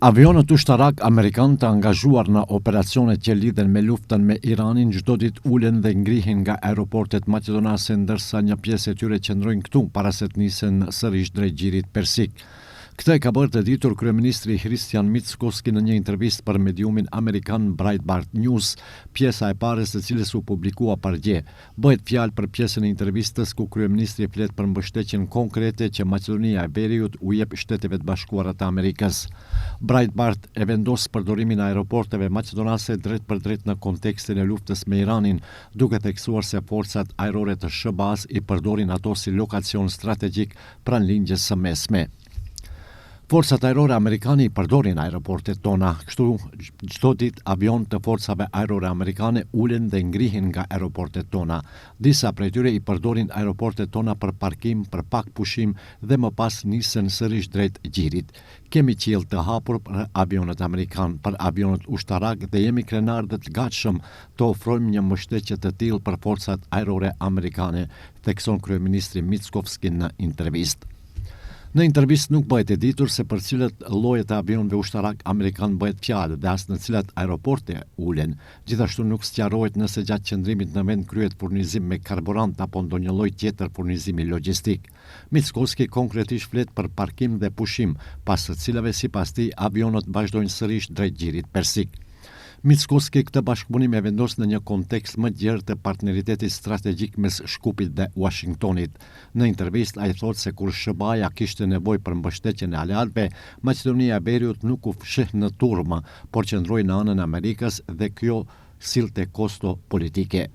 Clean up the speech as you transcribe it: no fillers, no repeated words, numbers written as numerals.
Avionët ushtarak amerikan të angazhuar në operacionet që lidhen me luftën me Iranin çdo ditë ulen dhe ngrihen nga aeroportet maqedonase, ndërsa një pjesë e tyre qëndrojnë këtu para se të nisen sërish drejt Gjirit Persik. Këtë e ka bërë të ditur kryeministri Hristijan Mickoski në një intervistë për mediumin amerikan Breitbart News, pjesa e parë së cilës u publikua pargje. Bëhet fjalë për pjesën e intervistës ku kryeministri flet për mbështetjen konkrete që Maqedonia e Veriut u jep Shteteve të Bashkuara të Amerikës. Breitbart e vendos përdorimin e aeroporteve maqedonase drejt për drejt në kontekstin e luftës me Iranin, duke theksuar se forcat ajrore të SBA-s i përdorin ato si lokacion strategjik pranë linjës së mesme. Forcat ajrore amerikane i përdorin aeroportet tona, kështu çdo ditë avion të forcave ajrore amerikane ulen dhe ngrihen nga aeroportet tona. Disa prej tyre i përdorin aeroportet tona për parkim, për pak pushim dhe më pas nisen sërish drejt Gjirit. Kemi qiell të hapur për avionët amerikan, për avionët ushtarak dhe jemi krenar dhe të gatshëm të ofrojmë një mbështetje të tillë për forcat ajrore amerikane, thekson kryeministri Mickoski në intervistë. Në intervistë nuk bëhet e ditur se për cilat lloje të avionëve ushtarak amerikan bëhet fjalë dhe as në cilat aeroporte ulen. Gjithashtu nuk sqarohet nëse gjatë qëndrimit në vend kryhet furnizim me karburant apo ndonjë lloj tjetër furnizimi logjistik. Mickoski konkretisht flet për parkim dhe pushim, pas së cilave sipas tij avionët vazhdojnë sërish drejt Gjirit Persik. Mickoski këtë bashkëpunim e vendos në një kontekst më gjerë të partneritetit strategjik mes Shkupit dhe Washingtonit. Në intervistë ai thotë se kur SBA-ja kishte nevojë për mbështetjen e aleatëve, Maqedonia e Veriut nuk u fshih në turmë, por qëndroi në anën e Amerikës dhe kjo sillte kosto politike.